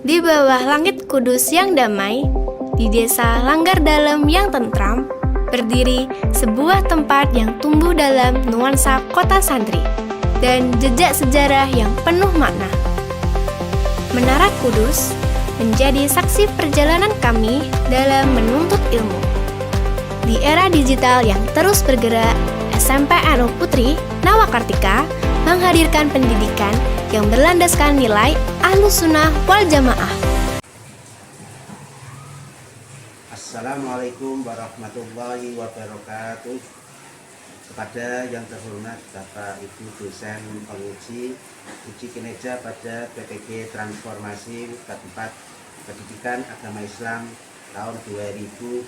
Di bawah langit kudus yang damai, di desa Langgar Dalem yang tentram, berdiri sebuah tempat yang tumbuh dalam nuansa kota santri dan jejak sejarah yang penuh makna. Menara Kudus menjadi saksi perjalanan kami dalam menuntut ilmu. Di era digital yang terus bergerak, SMPNU Putri Nawakartika menghadirkan pendidikan yang berlandaskan nilai Ahlussunnah wal Jamaah. Assalamualaikum warahmatullahi wabarakatuh. Kepada yang terhormat Bapak Ibu dosen penguji uji kinerja pada PPG Transformasi Keempat Pendidikan Agama Islam tahun 2025.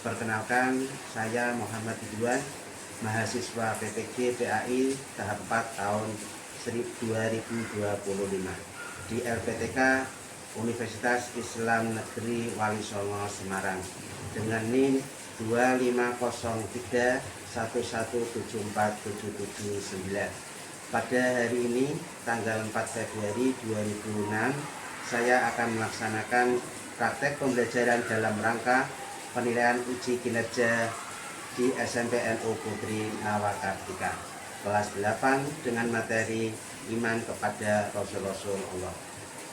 Perkenalkan, saya Muhammad Ridwan, mahasiswa PPG PAI tahap 4 tahun 2025 di LPTK Universitas Islam Negeri Wali Songo Semarang dengan NIM 25011174779. Pada hari ini tanggal 4 Februari 2006 saya akan melaksanakan praktek pembelajaran dalam rangka penilaian uji kinerja di SMPNU Putri Nawakartika kelas 8 dengan materi iman kepada Rasul-Rasul Allah.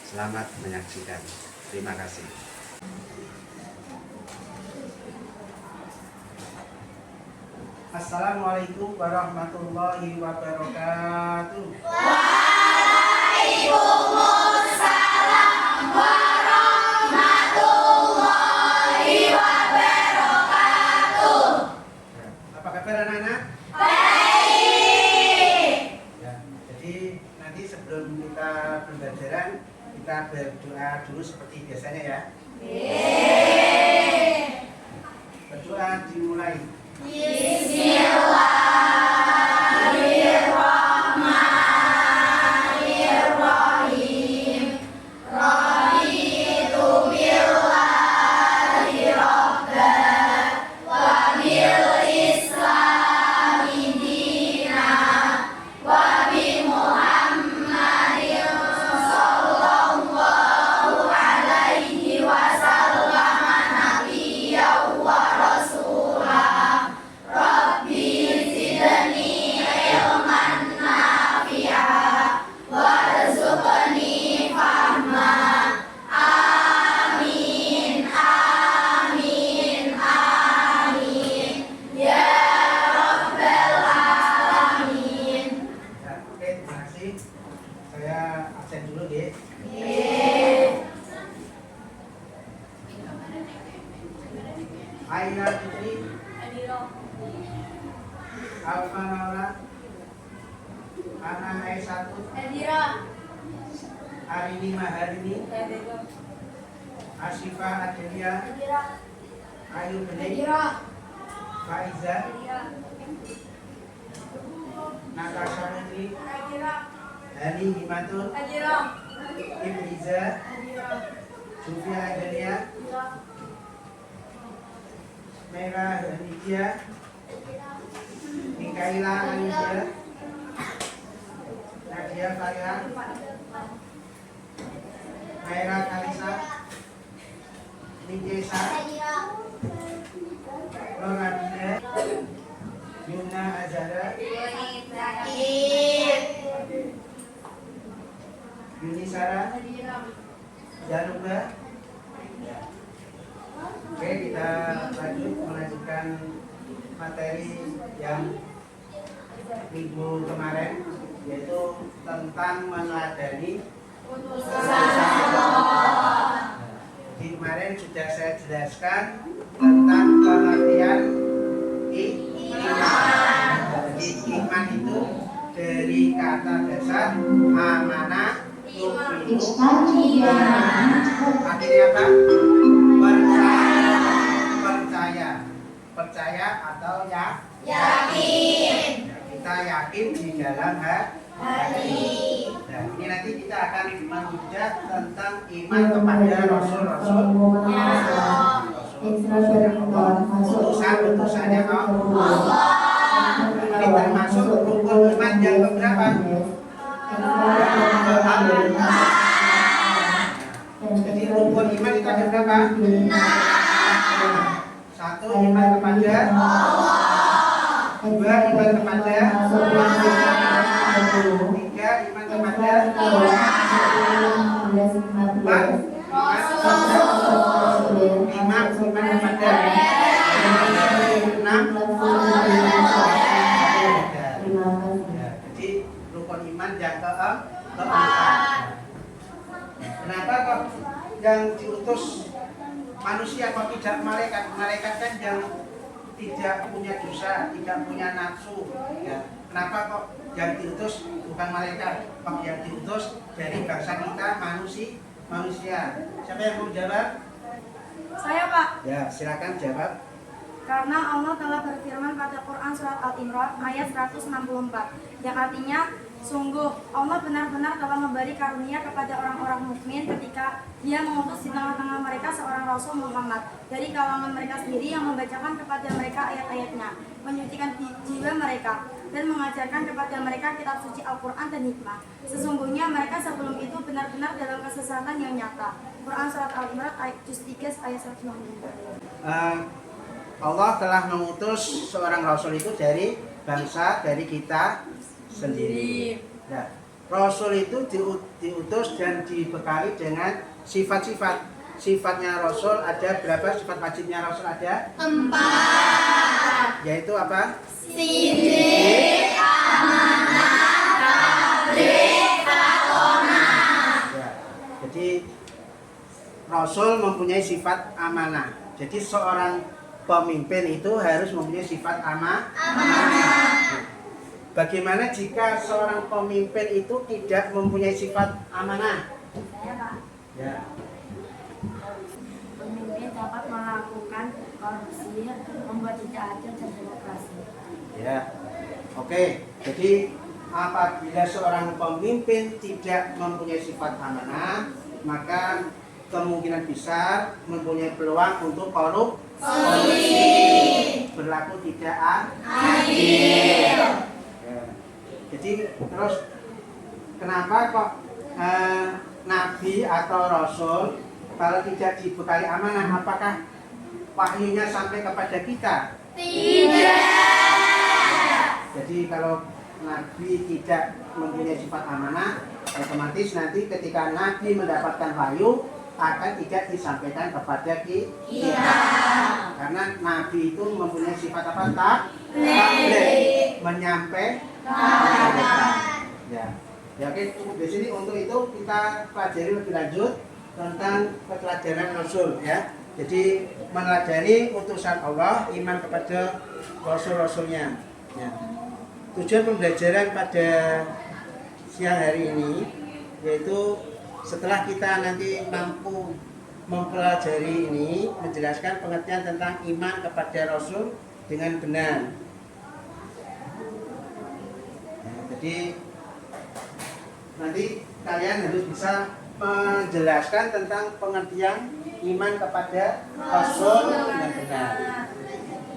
Selamat menyaksikan. Terima kasih. Assalamualaikum warahmatullahi wabarakatuh. Waalaikumsalam warahmatullahi wabarakatuh. Apa kabar anak-anak? Baik. Ya, jadi nanti sebelum kita pembelajaran kita berdoa dulu seperti biasanya ya. Berdoa dimulai. Bismillahirrahmanirrahim. Raditu billahi rabban wa bil islami dinan wa bi Muhammadin sallallahu alaihi wasallam nabiyyan wa rasulah. Rabbi zidni ilman nafi'a warzuqni fahma. Amin, amin, amin ya rabbal alamin. Ya, oke, terima kasih. Saya absen dulu deh. Aina Putri Alfa Naura Ana Aisatu Arini Maharini Asyifa Adelia Ayu Bening Faiza Natasha Putri Hani Himatul Ibriza Sufia Adelia Mera Hanidia Mikaela Anissa Nadia Faria Maira Kalisa Nijesa Lora Bida Yumna Azara Yunisara Januba. Oke, kita lanjut melanjutkan materi yang minggu kemarin, yaitu tentang meneladani Di kemarin sudah saya jelaskan tentang pengertian iman. Jadi iman itu dari kata dasar amanah yu'minu. Artinya apa? Percaya atau yakin. Kita yakin di dalam hati. Nah, ini nanti kita akan mengucap tentang iman kepada Rasul-Rasul. Utusan-utusannya Allah. Ini termasuk rukun iman yang keberapa? berapa? 1 iman kepada Allah. 2 iman kepada Allah. 3 iman kepada Allah. 4 iman kepada 6 jadi rukun iman yang keempat. Kenapa kok yang diutus manusia kok tidak malaikat? Malaikat kan yang tidak punya dosa, tidak punya nafsu. Ya. Kenapa kok yang diutus bukan malaikat? Kok yang diutus dari bangsa kita manusia? Siapa yang mau jawab? Saya, Pak. Ya, silakan jawab. Karena Allah telah berfirman pada Quran surat Al-Imran ayat 164 yang artinya sungguh Allah benar-benar telah memberi karunia kepada orang-orang mukmin ketika Dia mengutus di tengah-tengah mereka seorang Rasul Muhammad dari kalangan mereka sendiri yang membacakan kepada mereka ayat-ayatnya, menyucikan jiwa mereka dan mengajarkan kepada mereka kitab suci Al-Quran dan hikmah. Sesungguhnya mereka sebelum itu benar-benar dalam kesesatan yang nyata. Quran surat Al-Imran ayat 3 ayat 164. Allah telah mengutus seorang Rasul itu dari bangsa dari kita sendiri. Nah, Rasul itu diutus dan dibekali dengan sifat-sifat. Sifatnya Rasul ada berapa? Sifat wajibnya Rasul ada 4. Yaitu apa? Sidik, amanah, tabligh, fatonah. Ya. Jadi Rasul mempunyai sifat amanah. Jadi seorang pemimpin itu harus mempunyai sifat amanah. Bagaimana jika seorang pemimpin itu tidak mempunyai sifat amanah? Ya. Pemimpin dapat melakukan korupsi, membuat tidak adil dan demokrasi. Ya. Oke. Jadi apabila seorang pemimpin tidak mempunyai sifat amanah, maka kemungkinan besar mempunyai peluang untuk korupsi, berlaku tidak adil. Ya. Jadi terus kenapa kok Nabi atau Rasul kalau tidak dibekali amanah, apakah wahyunya sampai kepada kita? Tidak. Jadi kalau Nabi tidak mempunyai sifat amanah, otomatis nanti ketika Nabi mendapatkan wahyu akan tidak disampaikan kepada kita. Karena Nabi itu mempunyai sifat apa? Tabligh, menyampaikan. Ya. Ya, oke. Di sini untuk itu kita pelajari lebih lanjut tentang pelajaran Rasul, ya. Jadi meneladani utusan Allah, iman kepada Rasul-Rasulnya. Ya. Tujuan pembelajaran pada siang hari ini yaitu setelah kita nanti mampu mempelajari ini, menjelaskan pengertian tentang iman kepada Rasul dengan benar. Nah, jadi nanti kalian harus bisa menjelaskan tentang pengertian iman kepada Rasul dengan benar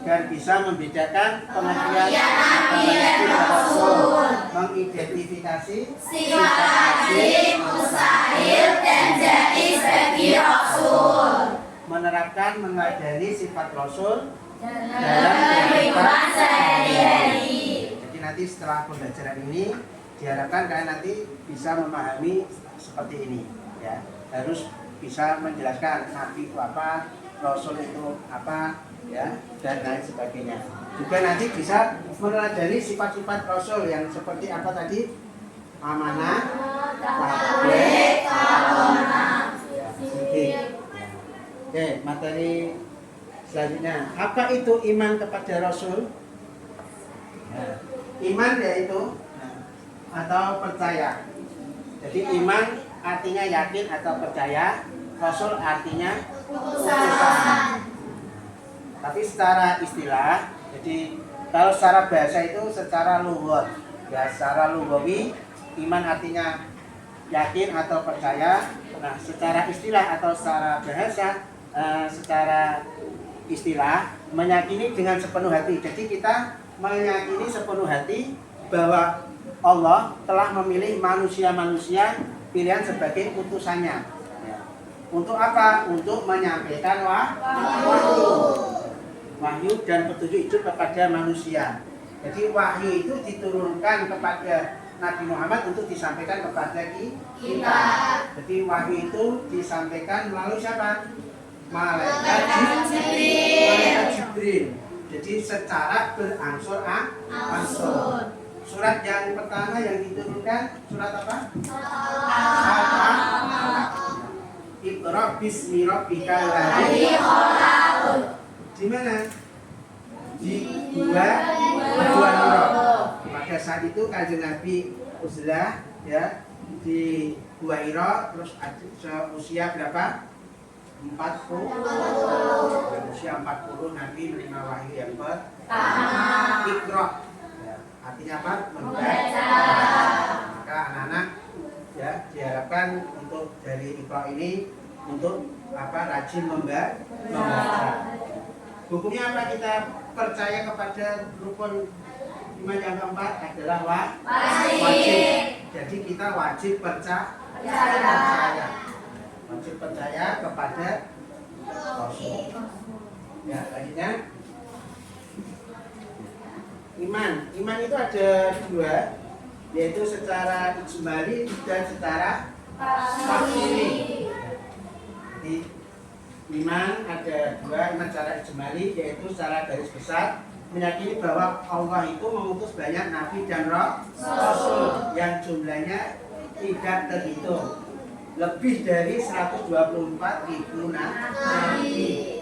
dan bisa membedakan pengertian Rasul, mengidentifikasi Sifat wajib, mustahil, dan jaiz bagi Rasul, menerapkan meneladani sifat Rasul dalam kehidupan sehari-hari. Jadi nanti setelah pembelajaran ini diharapkan kalian nanti bisa memahami seperti ini, ya. Harus bisa menjelaskan Nabi itu apa, Rasul itu apa, ya, dan lain sebagainya. Juga nanti bisa meneladani sifat-sifat Rasul yang seperti apa tadi? Amanah, tabligh, fatonah. Oke, materi selanjutnya. Apa itu iman kepada Rasul? Ya. Iman yaitu atau percaya. Jadi iman artinya yakin atau percaya, Rasul artinya utusan. Tapi secara istilah, jadi kalau secara bahasa itu secara lughat, ya secara lughawi iman artinya yakin atau percaya. Nah, secara istilah atau secara bahasa, secara istilah meyakini dengan sepenuh hati. Jadi kita meyakini sepenuh hati bahwa Allah telah memilih manusia-manusia pilihan sebagai utusannya. Ya. Untuk apa? Untuk menyampaikan wahyu dan petunjuk itu kepada manusia. Jadi wahyu itu diturunkan kepada Nabi Muhammad untuk disampaikan kepada kita. Jadi wahyu itu disampaikan melalui siapa? Malaikat Jibril. Jadi secara berangsur-angsur. Surat yang pertama yang diturunkan surat apa? Iqra bismi rabbikal ladzi khalaq. Di mana? Di Gua Hira. Pada saat itu Kanjeng Nabi uzlah ya di Gua Hira, terus usia berapa? 40. Usia 40 Nabi menerima wahyu yang pertama. Iqra. Ya, artinya apa? Membaca. Maka anak-anak ya diharapkan untuk dari Iqra ini untuk apa? Rajin membaca. Hukumnya apa? Kita percaya kepada rukun iman yang keempat adalah wajib. Jadi kita wajib percaya. Wajib percaya kepada Rasul. Ya, selanjutnya iman. Iman itu ada dua, yaitu secara ijmali dan secara tafsiri. Jadi iman ada dua, iman secara ijmali yaitu secara garis besar meyakini bahwa Allah itu mengutus banyak nabi dan rasul yang jumlahnya tidak terhitung, lebih dari 124.000 nabi.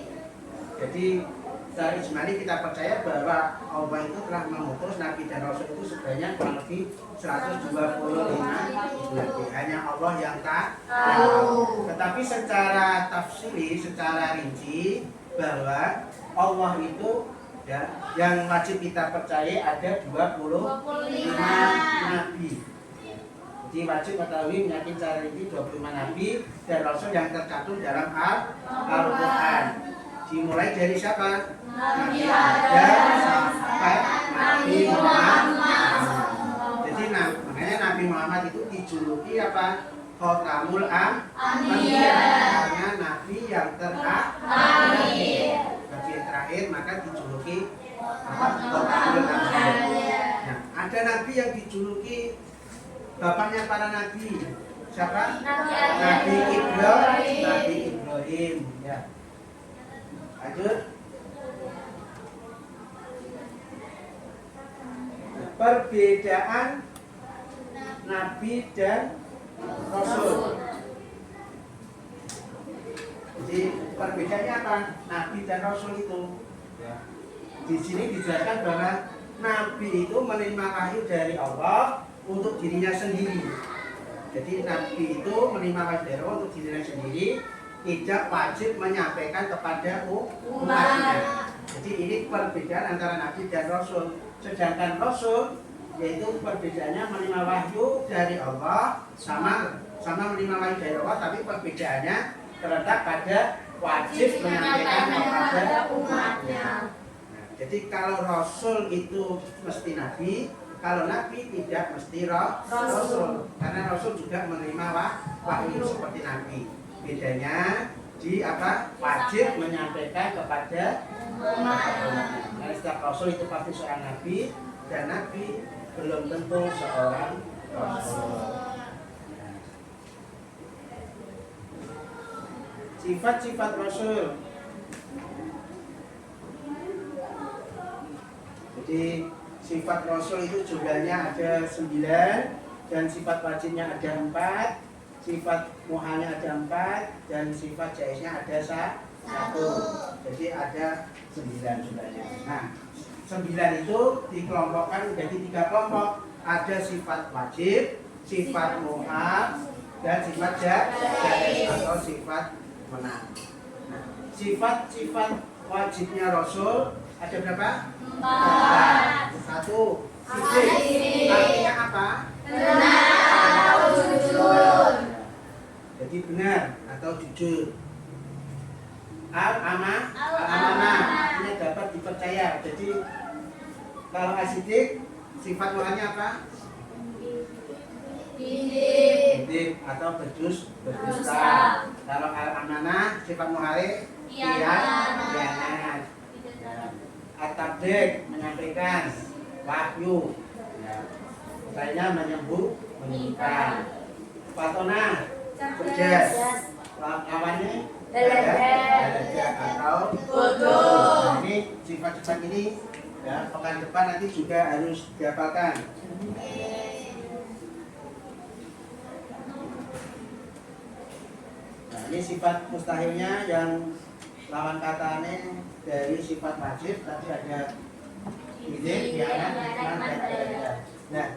Jadi secara ijmali kita percaya bahwa Allah itu telah mengutus nabi dan rasul itu sebanyak kurang lebih 125.000 nabi. Hanya Allah yang tahu. Tetapi secara tafsiri, secara rinci bahwa Allah itu ya, yang wajib kita percaya ada 25 nabi. Jadi wajib mengetahui menyakini secara rinci 25 nabi dan rasul yang tercantum dalam Al-Quran. Dimulai dari siapa? Nabi Adam sampai Nabi Muhammad. Jadi makanya Nabi Muhammad itu dijuluki apa? Khotamul Anbiya, karena Nabi yang terakhir. Nabi yang terakhir maka dijuluki apa? Khotamul Anbiya. Nah, ada Nabi yang dijuluki bapaknya para Nabi. Siapa? Nabi Ibrahim. Ya. Lanjut. Perbedaan Nabi dan Rasul. Jadi perbedaannya apa? Nabi dan Rasul itu. Ya. Di sini dijelaskan bahwa Nabi itu menerima wahyu dari Allah untuk dirinya sendiri. Jadi Nabi itu menerima wahyu dari Allah untuk dirinya sendiri, tidak wajib menyampaikan kepada umatnya. Jadi ini perbedaan antara Nabi dan Rasul. Sedangkan Rasul yaitu perbedaannya menerima wahyu dari Allah sama menerima wahyu dari Allah, tapi perbedaannya terletak pada wajib menyampaikan kepada umatnya. Nah, jadi kalau Rasul itu mesti Nabi, kalau Nabi tidak mesti Rasul, karena Rasul juga menerima wahyu seperti Nabi. Bedanya di apa? Wajib menyampaikan kepada umatnya. Karena setiap Rasul itu pasti seorang Nabi, dan Nabi belum tentu seorang Rasul. Sifat-sifat Rasul. Jadi sifat Rasul itu jumlahnya ada 9, dan sifat wajibnya ada 4, sifat muhalnya ada 4, dan sifat jaiznya ada 1. Jadi ada 9 jumlahnya. Nah, 9 itu dikelompokkan menjadi 3 kelompok. Ada sifat wajib, sifat muhal, dan sifat jaiz atau sifat menang. Nah, sifat-sifat wajibnya Rasul ada berapa? 4. 1. Sidik. Artinya apa? Benar atau jujur. Jadi benar atau jujur. Al-amanah artinya dapat dipercaya. Jadi kalau asidik sifat muhalnya apa? Sidik atau berdusta. Kalau al-amanah sifat muhari khianat. At-tabligh menyampaikan wahyu. Lainnya menyembuhkan. Fatona cerdas. Lawannya belajar atau bodoh. Ini sifat-sifat ini ya, pekan depan nanti juga harus dihafalkan. Nah, ini sifat mustahilnya yang lawan katanya dari sifat wajib tadi ada ide, khianat, hikmah, dan belajar. Nah,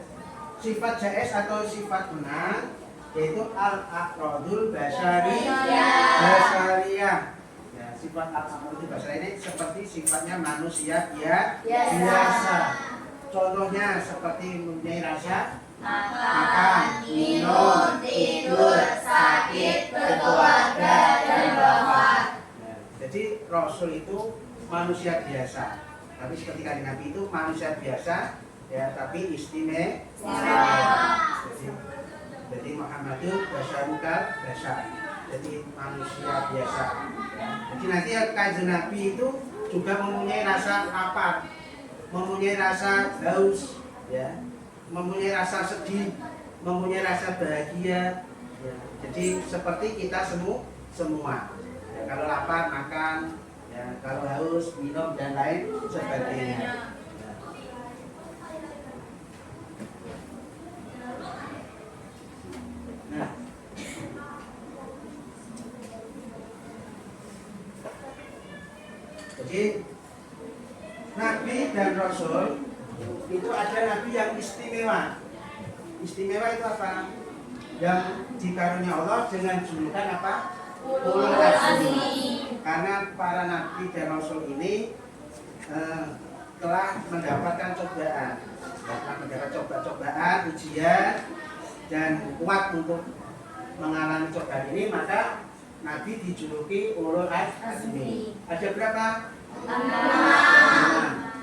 sifat jais atau sifat menang yaitu al-aqradul basyariyah. Ya, sifat al-aqradul basyariyah ini seperti sifatnya manusia biasa. Contohnya seperti mempunyai rasa makan, minum, tidur, sakit, berkeluarga, dan wafat. Ya, jadi Rasul itu manusia biasa. Tapi seperti kanjeng Nabi itu manusia biasa, ya, tapi istimewa. Jadi Muhammadun basyarukal basyar. Jadi manusia biasa. Jadi nanti kanjeng Nabi itu juga mempunyai rasa lapar, mempunyai rasa haus, ya, mempunyai rasa sedih, mempunyai rasa bahagia. Ya. Jadi seperti kita semua. Ya, kalau lapar makan, ya, kalau haus minum dan lain sebagainya. Nah, jadi Nabi dan Rasul itu ada Nabi yang istimewa. Istimewa itu apa? Yang dikaruniai Allah dengan julukan apa? Ulul azmi. Karena para Nabi dan Rasul ini telah mendapatkan cobaan, ujian, dan kuat untuk mengalami cobaan ini, maka Nabi dijuluki Ulul Azmi. Ada berapa? 6.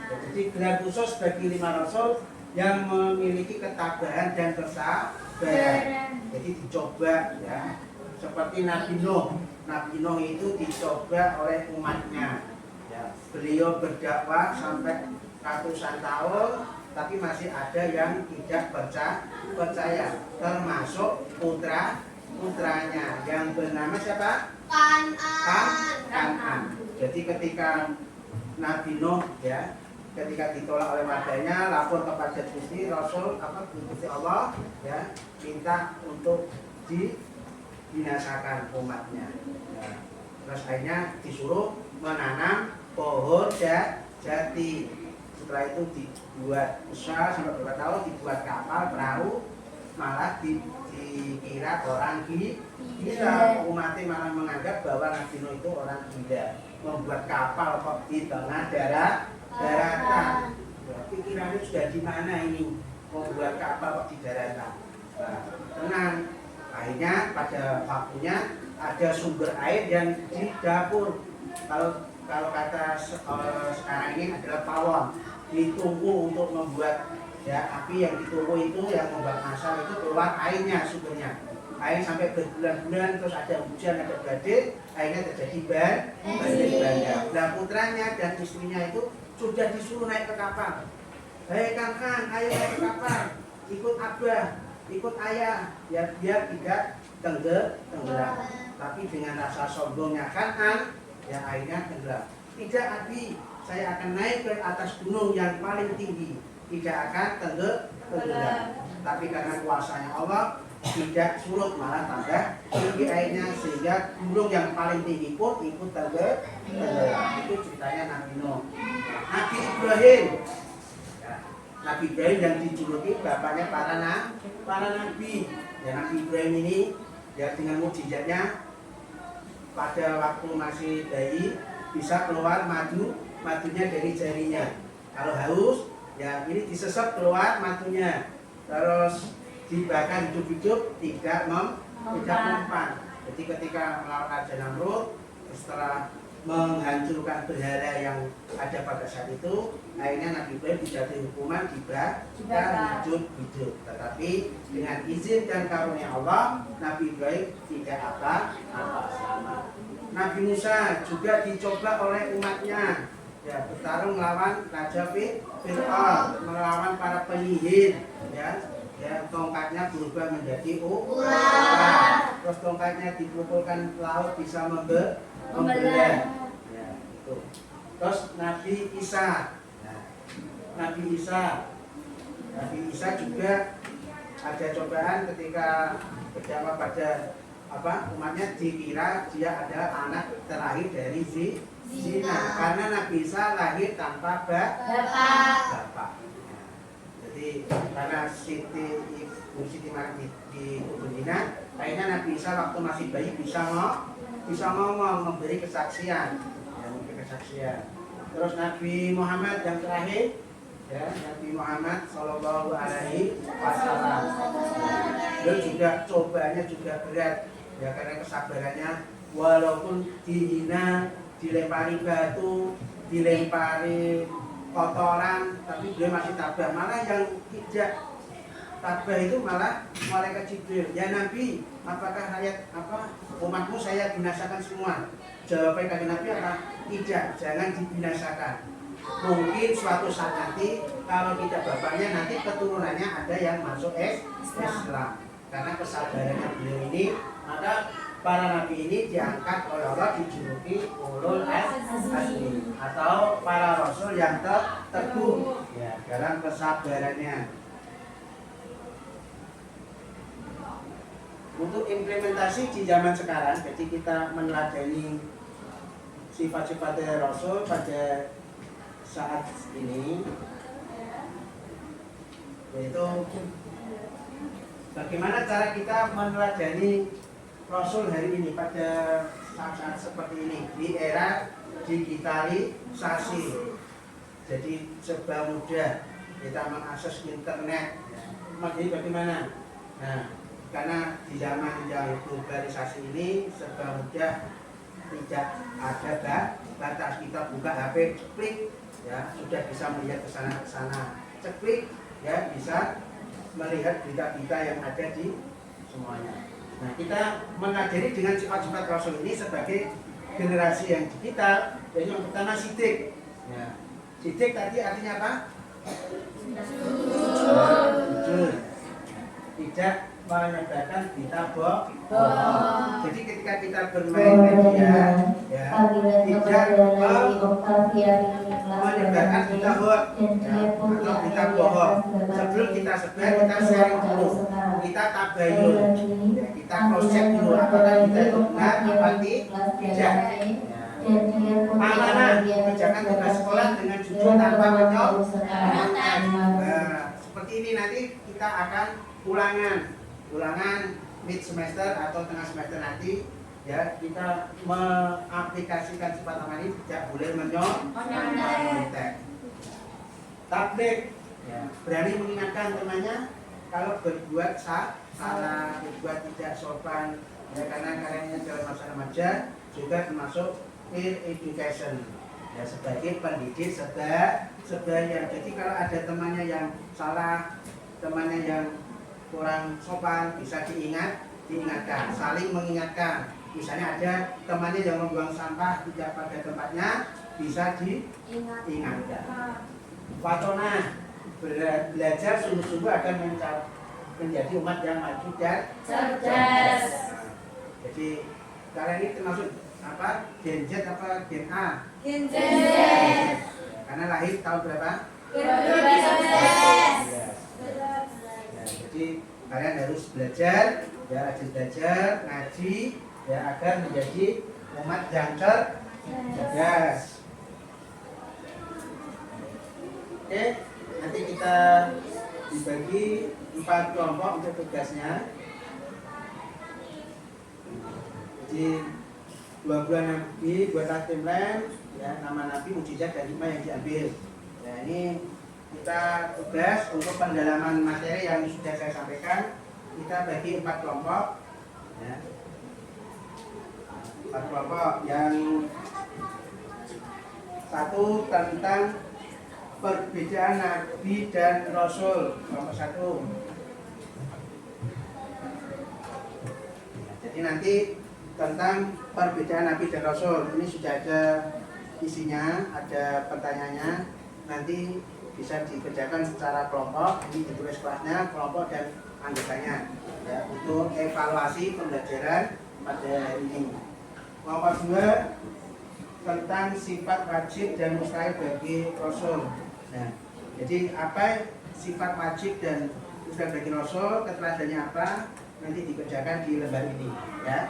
Jadi gelar khusus bagi 5 rasul yang memiliki ketabahan dan kesabaran. Jadi dicoba, ya. Seperti Nabi Nuh. Nabi Nuh itu dicoba oleh umatnya. Ya. Beliau berdakwah sampai ratusan tahun, tapi masih ada yang tidak percaya, termasuk putranya yang bernama siapa? Kan'an. Jadi ketika Nabi Nuh, ya, ketika ditolak oleh warganya, lapor kepada Gusti Rasul Gusti Allah, ya, minta untuk dibinasakan umatnya. Ya. Terus akhirnya disuruh menanam pohon jati. Setelah itu dibuat usaha sampai beberapa tahun, dibuat kapal perahu, malah dikira orang gila. Umatnya malah menganggap bahwa Nabi Nuh itu orang gila, membuat kapal kok di tengah daratan. Pikirannya sudah di mana ini, membuat kapal kok di daratan. Nah, tenang. Akhirnya pada waktunya ada sumber air yang di dapur. Kalau kata sekarang ini adalah pawon, ditunggu untuk membuat, ya, api yang ditunggu itu yang membuat masak itu keluar airnya, sumbernya. Air sampai berbulan-bulan, terus ada hujan, ada badai, akhirnya terjadi banjir bandang. Nah, putranya dan istrinya itu sudah disuruh naik ke kapal. Hei Kan'an, ayo naik ke kapal, ikut abah, ikut ayah, ya, biar tidak tenggelam. Tapi dengan rasa sombongnya Kan'an, ya, akhirnya tenggelam. Tidak, Abi, saya akan naik ke atas gunung yang paling tinggi, tidak akan tenggelam. Tapi karena kuasanya Allah, tidak surut, malah tambah tinggi airnya, sehingga gunung yang paling tinggi pun ikut tenggelam. Itu ceritanya Nabi Nuh. Nabi Ibrahim, ya, Nabi Ibrahim yang dijuluki bapaknya para nabi. Ya, Nabi Ibrahim ini, ya, dengan mukjizatnya pada waktu masih bayi bisa keluar madunya dari jarinya. Kalau haus, ya, ini disesep keluar madunya. Terus dibakar hidup-hidup, tidak mempan. Jadi ketika melawan Raja Namrud, setelah menghancurkan berhala yang ada pada saat itu, akhirnya Nabi Ibrahim dijatuhi hukuman dibakar hidup. Tetapi dengan izin dan karunia Allah, Nabi Ibrahim tidak apa-apa selamat. Nabi Musa juga dicoba oleh umatnya, ya, bertarung melawan Raja Fir'aun, melawan para penyihir, ya, tongkatnya berubah menjadi ular. Terus tongkatnya dipukulkan laut bisa membelah. Ya, itu. Terus Nabi Isa. Nah, Nabi Isa juga ada cobaan ketika berdakwah pada umatnya, dikira dia adalah anak terakhir dari zina. Karena Nabi Isa lahir tanpa bapak. Jadi karena Ibu Siti Maryam di Medina, akhirnya Nabi Isa waktu masih bayi bisa ngomong, memberi kesaksian, Terus Nabi Muhammad yang terakhir, ya, Nabi Muhammad Shallallahu Alaihi Wasallam, dia juga cobanya juga berat, ya, karena kesabarannya, walaupun dihina, dilempari batu, dilempari kotoran, tapi dia masih tabah. Malah yang tidak tabah itu malah malaikat Jibril. Ya Nabi, apakah umatmu saya binasakan semua? Jawabnya kata Nabi apa? Tidak, jangan dibinasakan. Mungkin suatu saat nanti kalau tidak bapaknya, nanti keturunannya ada yang masuk Islam. Karena kesabarannya beliau ini, maka para nabi ini diangkat oleh Allah, dijuluki ulul azmi atau para rasul yang teguh, ya, dalam kesabarannya. Untuk implementasi di zaman sekarang, jadi kita meneladani sifat-sifat rasul pada saat ini, yaitu bagaimana cara kita meneladani Rasul hari ini pada saat-saat seperti ini di era digitalisasi. Jadi serba mudah kita mengakses internet. Jadi bagaimana? Nah, karena di zaman yang globalisasi ini serba mudah, tidak ada batas. Kita buka HP, klik, ya, sudah bisa melihat ke sana, ceklik, ya, bisa melihat berita-berita yang ada di semuanya. Nah, kita mengajari dengan sifat-sifat Rasul ini sebagai generasi yang digital. Jadi yang pertama sidik. Ya. Sidik tadi artinya apa? Jujur. Tidak menyebarkan berita bohong. Jadi ketika kita bermain media, ya, tidak menyebarkan berita hoax, ya, atau berita bohong. Sebelum kita sebar, kita sharing dulu, kita tabayun, ya, kita cross check dulu apakah kita itu benar apa tidak. Amanah, kerjakan tugas sekolah dengan jujur tanpa menyolong. Seperti ini nanti kita akan ulangan mid semester atau tengah semester nanti, ya, kita mengaplikasikan sifat amanah ini, tidak boleh menyontek. Tabligh, ya, berani mengingatkan temannya kalau berbuat salah, berbuat tidak sopan, ya, karena kalian dalam masa remaja juga termasuk peer education, ya, sebagai pendidik sebaya. Jadi kalau ada temannya yang salah, temannya yang kurang sopan, bisa diingatkan, saling mengingatkan. Misalnya ada temannya yang membuang sampah tidak pada tempatnya, bisa diingatkan. Watona, belajar sungguh-sungguh akan menjadi umat yang maju dan cerdas. Jadi kalian ini termasuk apa? Gen Z apa Gen A? Gen Z. Karena lahir tahun berapa? 2019. Jadi kalian harus belajar, ya, rajin belajar, ngaji, ya, agar menjadi umat yang cerdas. Oke, nanti kita dibagi 4 kelompok untuk tugasnya. Jadi 2 bulan Nabi buatlah timeline, ya, nama Nabi, mukjizat dan hikmah yang diambil. Nah, ini kita tugas untuk pendalaman materi yang sudah saya sampaikan. Kita bagi 4 kelompok, ya. 4 kelompok. Yang Satu, tentang perbedaan Nabi dan Rasul. Kelompok 1. Jadi nanti tentang perbedaan Nabi dan Rasul. Ini sudah ada isinya, ada pertanyaannya. Nanti bisa dikerjakan secara kelompok. Ini ditulis kelasnya, kelompok dan anggotanya ya, untuk evaluasi pembelajaran pada hari ini. Kelompok 2 tentang sifat wajib dan mustahil bagi Rasul. Nah, jadi apa sifat wajib dan mustahil bagi Rasul, keteladasannya apa, nanti dikerjakan di lembar ini ya.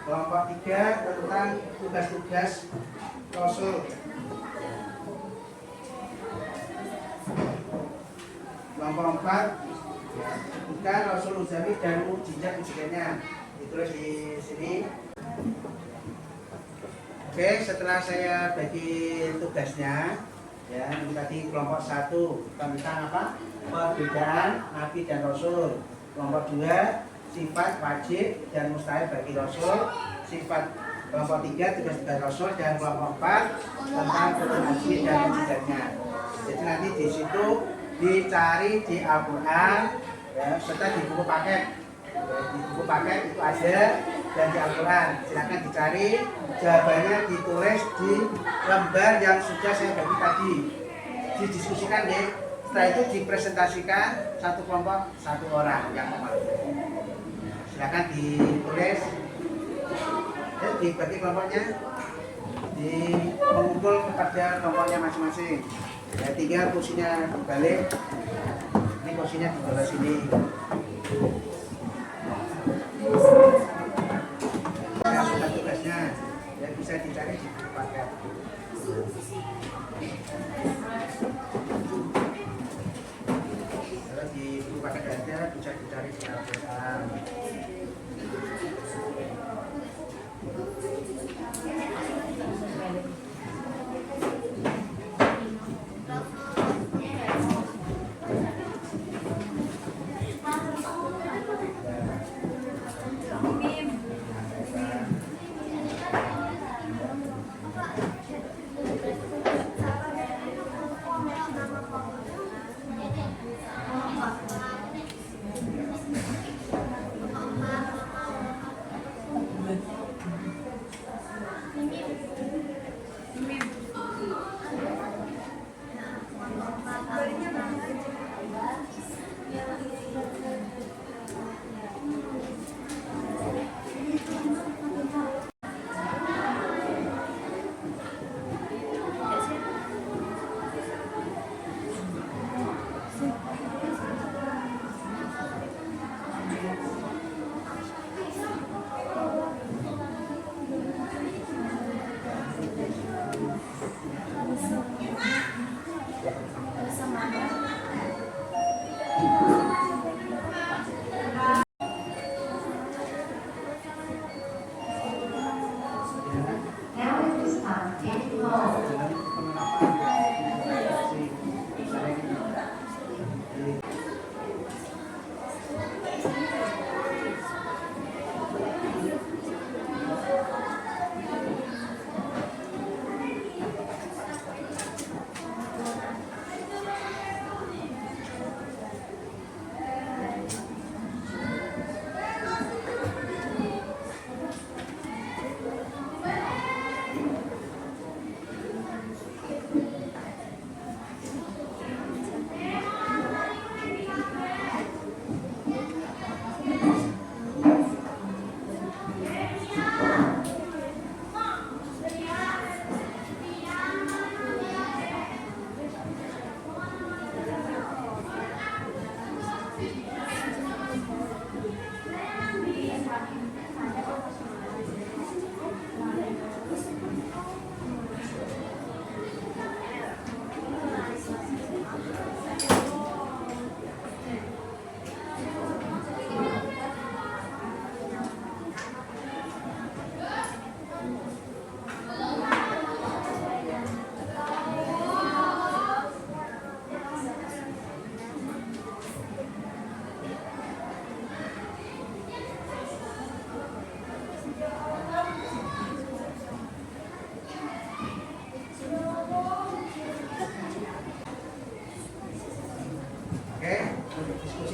Kelompok 3 tentang tugas-tugas Rasul. Kelompok 4 bukan Rasul Uzami dan mukjizat-mukjizatnya, ditulis di sini. Oke, setelah saya bagi tugasnya ya, ini tadi kelompok 1 tentang apa? Perbedaan Nabi dan Rasul. Kelompok 2 sifat wajib dan mustahil bagi Rasul. Kelompok 3 tugas-tugas Rasul, dan kelompok 4 tentang Nabi dan mukjizatnya. Jadi nanti di situ dicari di Al-Quran ya, serta di buku paket. Di buku paket itu ada, dan di Al-Quran silakan dicari, jawabannya ditulis di lembar yang sudah saya bagi tadi, didiskusikan deh. Setelah itu dipresentasikan satu kelompok 1 orang yang memakai. Silakan ditulis, dibagi kelompoknya, mengumpul kepada kelompoknya masing-masing. Ya, tinggal kursinya dibalik. Ini kursinya di bawah sini. Ya, sudah tugasnya ya, bisa dicari di buku paket. Kalau di buku paket aja bisa dicari di Al-Quran.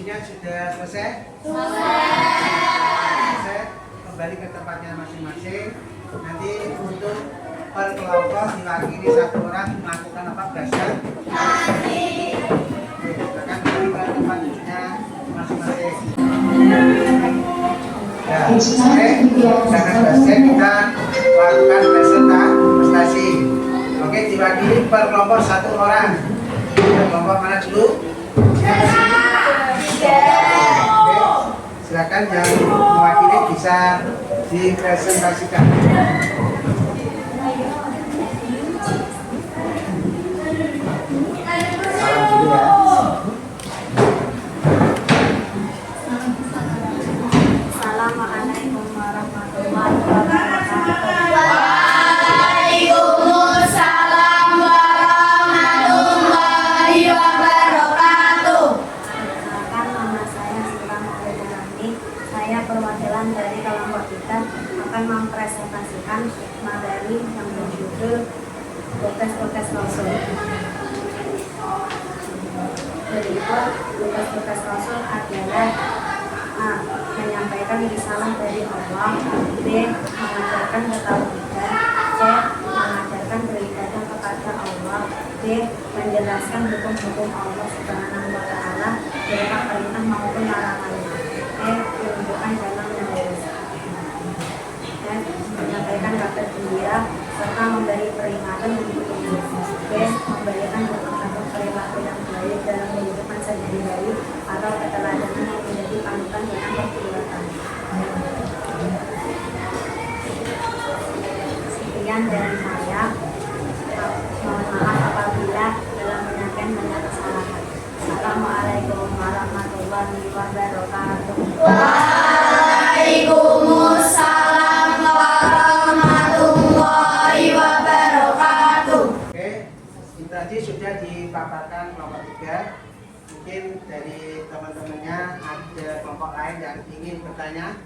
Dibagi-baginya sudah selesai? Selesai. Kembali ke tempatnya masing-masing. Nanti untuk per kelompok diwakili satu orang melakukan apa, belajar? Oke, silakan kembali ke tempat duduknya masing-masing. Ya, selesai. Jangan selesai kita lakukan presentasi. Oke, diwakili per kelompok satu orang. Kelompok mana dulu? Oke, silakan yang mewakili bisa dipresentasikan. Salam dulu ya. Assalamualaikum warahmatullahi wabarakatuh. Waalaikumsalam warahmatullahi wabarakatuh. Perkenalkan, nama saya Sulam Al-Jalani. Saya perwakilan dari kelompok kita akan mempresentasikan materi yang berjudul tugas-tugas Rasul. Berikut tugas-tugas Rasul adalah A. Menyampaikan risalah dari Allah. B. Mengajarkan ketauhidan. C. Mengajarkan beribadah kepada Allah. D. Menjelaskan hukum-hukum Allah Subhanahu wa Ta'ala berupa perintah maupun larangannya. E. Menunjukkan jalan yang lurus. F. Menyampaikan kabar gembira serta memberi peringatan untuk umat. B. Memberikan bentuk-bentuk perilaku yang baik dalam kehidupan sehari-hari atau keteladanan yang menjadi panutan dalam perbuatan. Sekian dari saya. Mohon maaf apabila dalam menyampaikan banyak kesalahan. Assalamualaikum warahmatullahi wabarakatuh. Waalaikumsalam warahmatullahi wabarakatuh. Oke, tadi sudah dipaparkan kelompok 3. Mungkin dari teman-temannya ada kelompok lain yang ingin bertanya.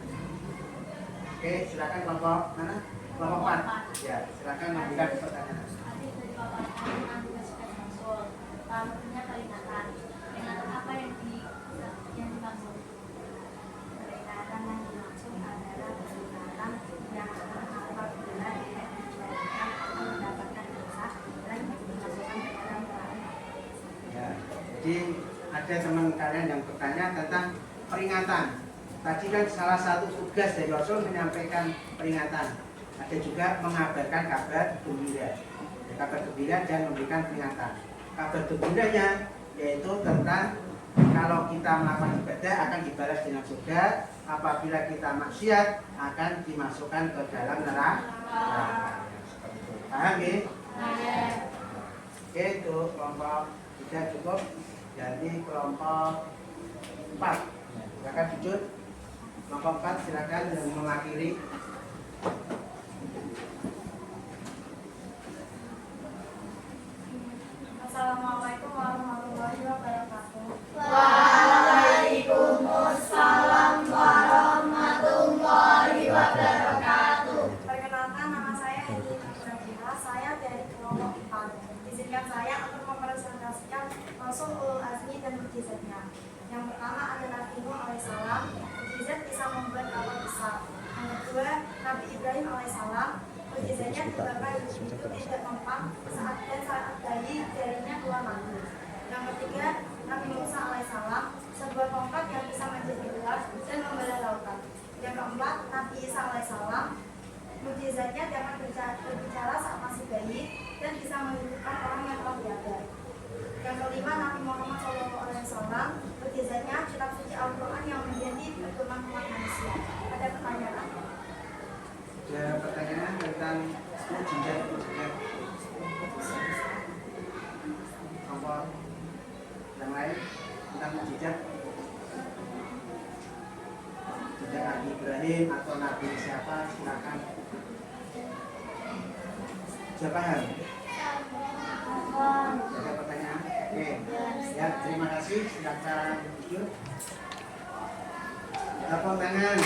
Oke, silakan kelompok mana? Kelompok 4. Ya, silakan memberikan pertanyaan. Peringatan apa yang dimaksud? Peringatan yang dimaksud adalah peringatan yang apabila tidak dijalankan akan mendapatkan dosa dan dimasukkan ke dalam neraka. Ya, jadi ada teman kalian yang bertanya tentang peringatan. Tadi kan salah satu tugas dari Rasul menyampaikan peringatan. Ada juga mengabarkan kabar gembira. Kabar gembira dan memberikan peringatan. Kabar gembiranya yaitu tentang kalau kita melakukan ibadah akan dibalas dengan surga, apabila kita maksiat akan dimasukkan ke dalam neraka. Seperti itu. Paham ya? Oke, itu kelompok 3 cukup. Jadi kelompok 4. Silakan jujur. Kelompok 4 silakan yang mewakili. Assalamualaikum warahmatullahi wabarakatuh. Waalaikumsalam warahmatullahi wabarakatuh. Perkenalkan, nama saya Edi Nurjahila. Saya dari kelompok 4. Izinkan saya untuk mempresentasikan Rasul Ulul Azmi dan mukjizatnya. Yang pertama adalah Nuh alaihissalam. Mukjizat bisa membuat kapal besar. Yang kedua, Nabi Ibrahim alaihissalam. Mukjizatnya dibakar itu tidak mempan saat bayi jarinya keluar madu. Yang ketiga, Nabi Musa alaihissalam. Sebuah tongkat yang bisa menjadi ular dan membelah lautan. Yang keempat, Nabi Isa alaihissalam. Mukjizatnya dapat berbicara saat masih bayi dan bisa menghidupkan orang yang telah tiada. Yang kelima, Nabi Muhammad SAW. Mukjizatnya kitab suci Al-Quran yang menjadi pedoman umat manusia. Ada pertanyaan? Ada pertanyaan tentang mukjizat. Kelompok yang lain tentang mukjizat. Mukjizat Nabi Ibrahim atau Nabi siapa? Silakan. Siapa paham? Ada pertanyaan? Oke. Ya, terima kasih. Silakan jujur. Tepuk tangan.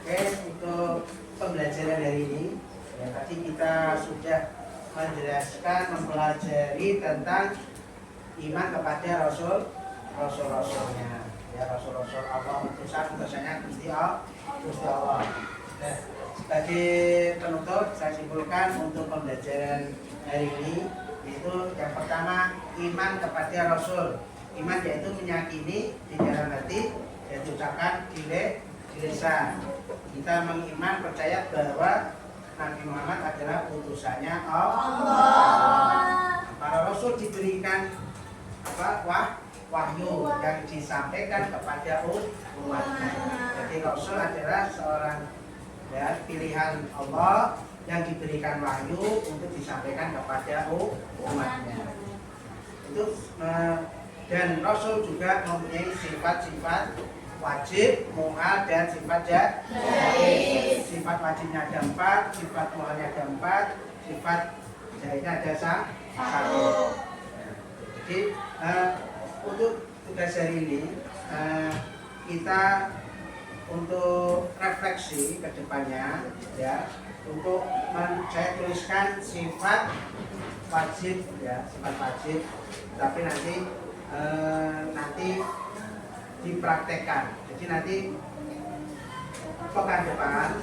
Oke, untuk pembelajaran hari ini, ya tadi kita sudah menjelaskan, mempelajari tentang iman kepada Rasul-Rasulnya, ya, Rasul-Rasul Allah, utusannya Gusti Allah. Nah, sebagai penutup saya simpulkan untuk pembelajaran hari ini, yaitu yang pertama iman kepada Rasul. Iman yaitu meyakini di dalam hati dan diucapkan di lisan. Kita mengiman percaya bahwa Nabi Muhammad adalah utusannya Allah. Para Rasul diberikan wahyu yang disampaikan kepada umatnya. Jadi Rasul adalah seorang pilihan Allah yang diberikan wahyu untuk disampaikan kepada umatnya. Itu dan Rasul juga mempunyai sifat-sifat wajib, muhal, dan sifat jaiz. Sifat wajibnya ada 4, sifat muhalnya ada 4, sifat jaiznya ada 1. Jadi untuk tugas hari ini kita untuk refleksi ke depannya, ya, untuk saya tuliskan sifat wajib, ya, sifat wajib, tapi nanti dipraktekkan. Jadi nanti pekan depan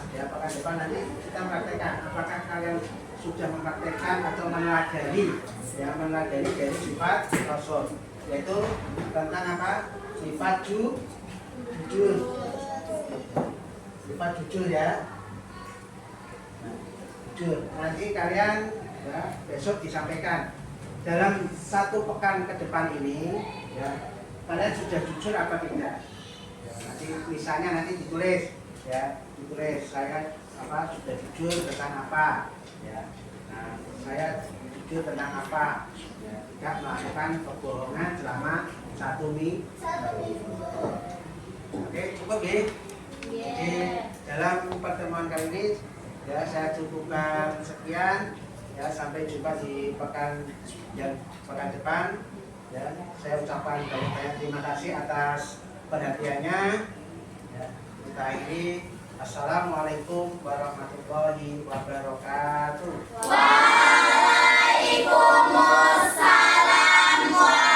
nanti kita praktekkan. Apakah kalian sudah mempraktekkan atau meneladani dari sifat Rasul, yaitu tentang apa? Sifat jujur. Sifat jujur, ya. Jujur. Nanti kalian, ya, besok disampaikan. Dalam 1 pekan ke depan ini, ya, kalian sudah jujur apa tidak? Ya, nanti misalnya ditulis, ya, saya sudah jujur tentang apa, ya. Nah, saya jujur tentang apa, ya, tidak melakukan kebohongan selama 1 minggu. Oke, cukup, ya. Jadi dalam pertemuan kali ini, ya, saya cukupkan sekian, ya. Sampai jumpa di pekan depan. Ya, saya ucapkan banyak terima kasih atas perhatiannya. Ya, kita akhiri. Assalamualaikum warahmatullahi wabarakatuh. Waalaikumsalam warahmatullahi